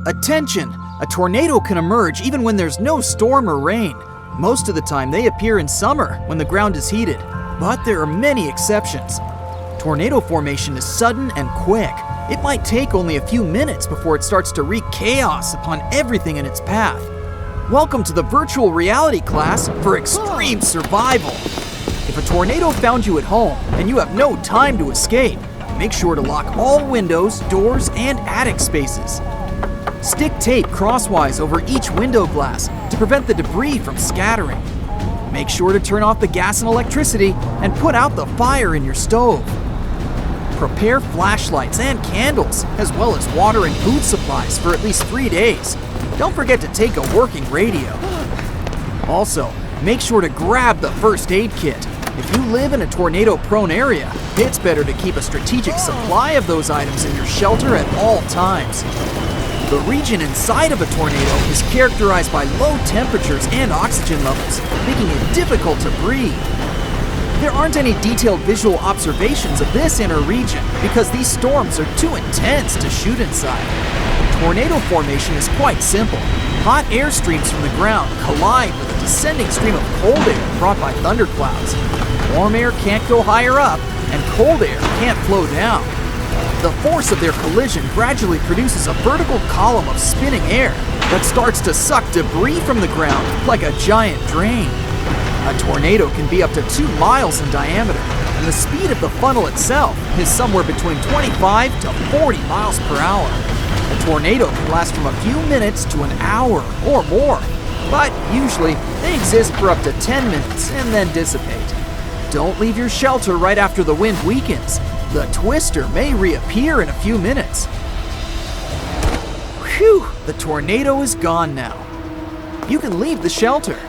Attention! A tornado can emerge even when there's no storm or rain. Most of the time they appear in summer when the ground is heated, but there are many exceptions. Tornado formation is sudden and quick. It might take only a few minutes before it starts to wreak chaos upon everything in its path. Welcome to the virtual reality class for extreme survival. If a tornado found you at home and you have no time to escape, make sure to lock all windows, doors, and attic spaces. Stick tape crosswise over each window glass to prevent the debris from scattering. Make sure to turn off the gas and electricity and put out the fire in your stove. Prepare flashlights and candles, as well as water and food supplies for at least 3 days. Don't forget to take a working radio. Also, make sure to grab the first aid kit. If you live in a tornado-prone area, it's better to keep a strategic supply of those items in your shelter at all times. The region inside of a tornado is characterized by low temperatures and oxygen levels, making it difficult to breathe. There aren't any detailed visual observations of this inner region because these storms are too intense to shoot inside. Tornado formation is quite simple. Hot air streams from the ground collide with a descending stream of cold air brought by thunderclouds. Warm air can't go higher up, and cold air can't flow down. The force of their collision gradually produces a vertical column of spinning air that starts to suck debris from the ground like a giant drain. A tornado can be up to 2 miles in diameter, and the speed of the funnel itself is somewhere between 25 to 40 miles per hour. A tornado can last from a few minutes to an hour or more, but usually they exist for up to 10 minutes and then dissipate. Don't leave your shelter right after the wind weakens. The twister may reappear in a few minutes. Phew, the tornado is gone now. You can leave the shelter.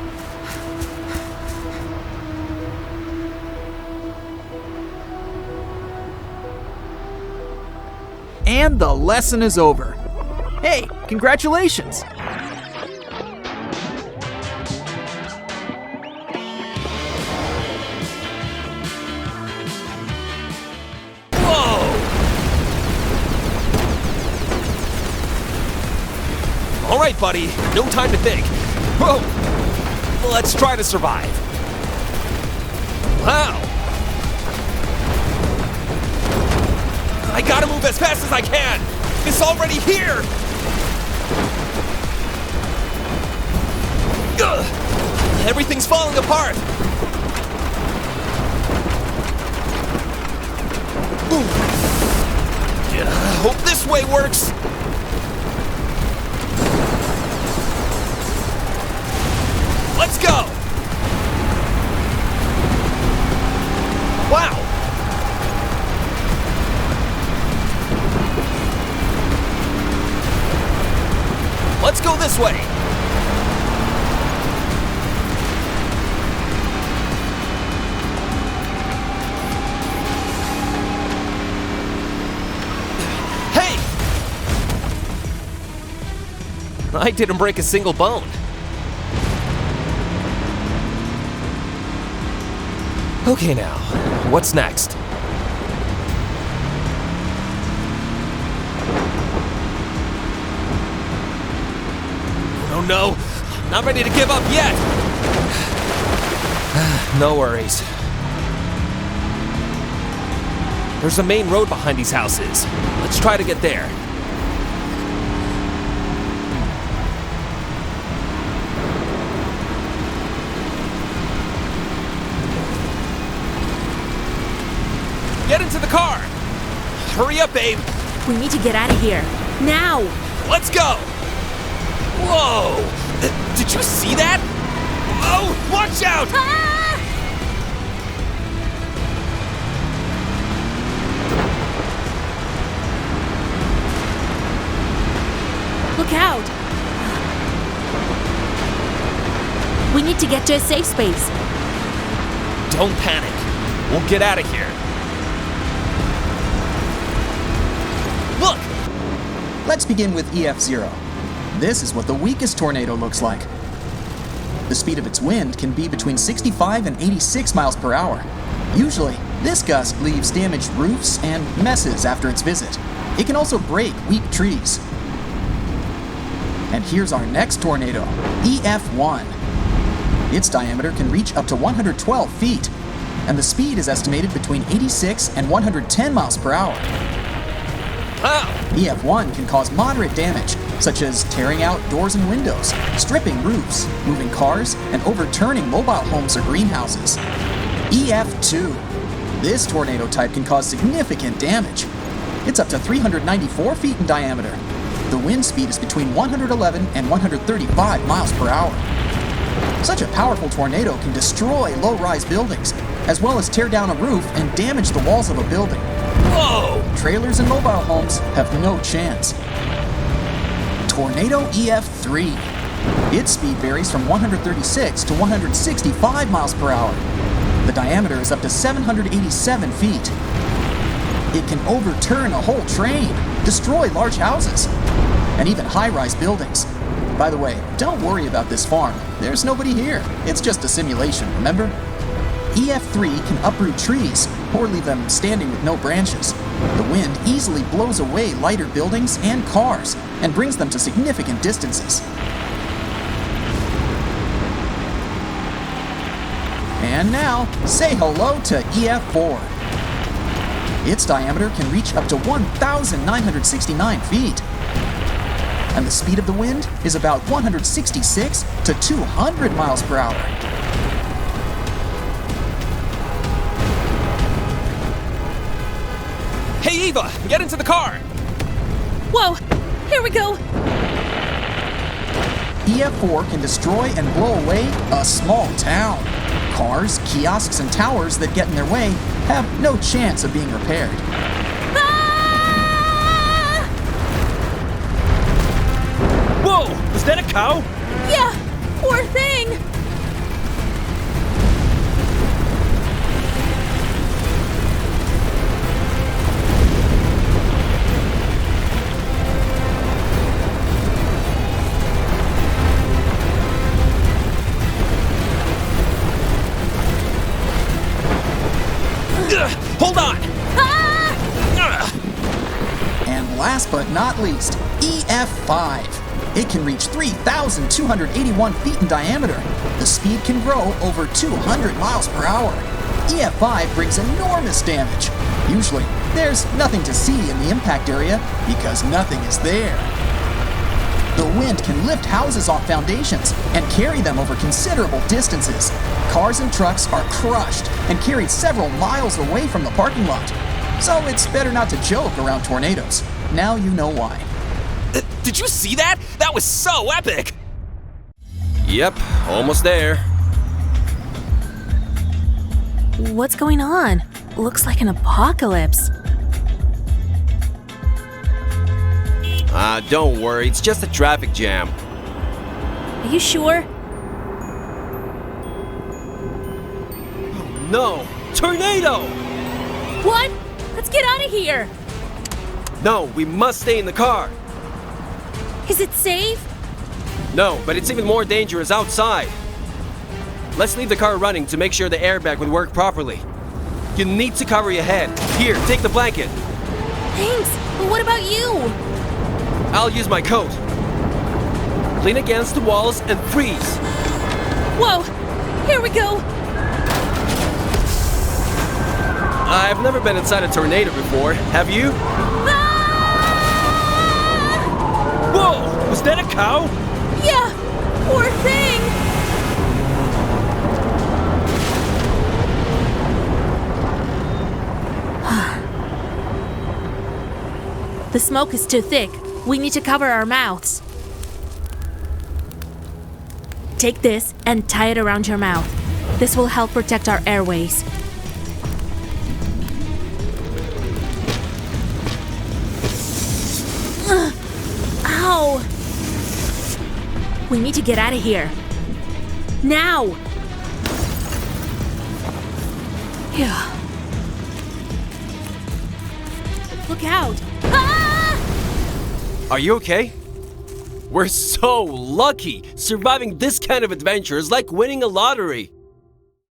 And the lesson is over. Hey, congratulations! All right, buddy, no time to think. Whoa! Let's try to survive. Wow! I gotta move as fast as I can! It's already here! Ugh. Everything's falling apart! Hope this way works! Let's go! Wow! Let's go this way! Hey! I didn't break a single bone. Okay now, what's next? Oh no, I'm not ready to give up yet! No worries. There's a main road behind these houses. Let's try to get there. Get into the car! Hurry up, babe! We need to get out of here. Now! Let's go! Whoa! Did you see that? Oh, watch out! Ah! Look out! We need to get to a safe space. Don't panic. We'll get out of here. Look! Let's begin with EF0. This is what the weakest tornado looks like. The speed of its wind can be between 65 and 86 miles per hour. Usually, this gust leaves damaged roofs and messes after its visit. It can also break weak trees. And here's our next tornado, EF1. Its diameter can reach up to 112 feet, and the speed is estimated between 86 and 110 miles per hour. Wow. EF1 can cause moderate damage, such as tearing out doors and windows, stripping roofs, moving cars, and overturning mobile homes or greenhouses. EF2. This tornado type can cause significant damage. It's up to 394 feet in diameter. The wind speed is between 111 and 135 miles per hour. Such a powerful tornado can destroy low-rise buildings, as well as tear down a roof and damage the walls of a building. Whoa! Trailers and mobile homes have no chance. Tornado EF3. Its speed varies from 136 to 165 miles per hour. The diameter is up to 787 feet. It can overturn a whole train, destroy large houses, and even high-rise buildings. By the way, don't worry about this farm. There's nobody here. It's just a simulation, remember? EF3 can uproot trees or leave them standing with no branches. The wind easily blows away lighter buildings and cars and brings them to significant distances. And now, say hello to EF4. Its diameter can reach up to 1,969 feet. And the speed of the wind is about 166 to 200 miles per hour. Hey, Eva, get into the car! Whoa! Here we go! EF4 can destroy and blow away a small town. Cars, kiosks, and towers that get in their way have no chance of being repaired. Ah! Whoa! Was that a cow? Yeah! Poor thing! Hold on! Ah! And last but not least, EF5. It can reach 3,281 feet in diameter. The speed can grow over 200 miles per hour. EF5 brings enormous damage. Usually, there's nothing to see in the impact area because nothing is there. The wind can lift houses off foundations and carry them over considerable distances. Cars and trucks are crushed and carried several miles away from the parking lot. So it's better not to joke around tornadoes. Now you know why. Did you see that? That was so epic! Yep, almost there. What's going on? Looks like an apocalypse. Don't worry, it's just a traffic jam. Are you sure? Oh no! Tornado! What? Let's get out of here! No, we must stay in the car. Is it safe? No, but it's even more dangerous outside. Let's leave the car running to make sure the airbag would work properly. You need to cover your head. Here, take the blanket. Thanks, but what about you? I'll use my coat. Lean against the walls and freeze. Whoa! Here we go! I've never been inside a tornado before. Have you? Ah! Whoa! Was that a cow? Yeah! Poor thing! The smoke is too thick. We need to cover our mouths. Take this and tie it around your mouth. This will help protect our airways. Ow! We need to get out of here. Now! Yeah. Look out! Ah! Are you okay? We're so lucky! Surviving this kind of adventure is like winning a lottery.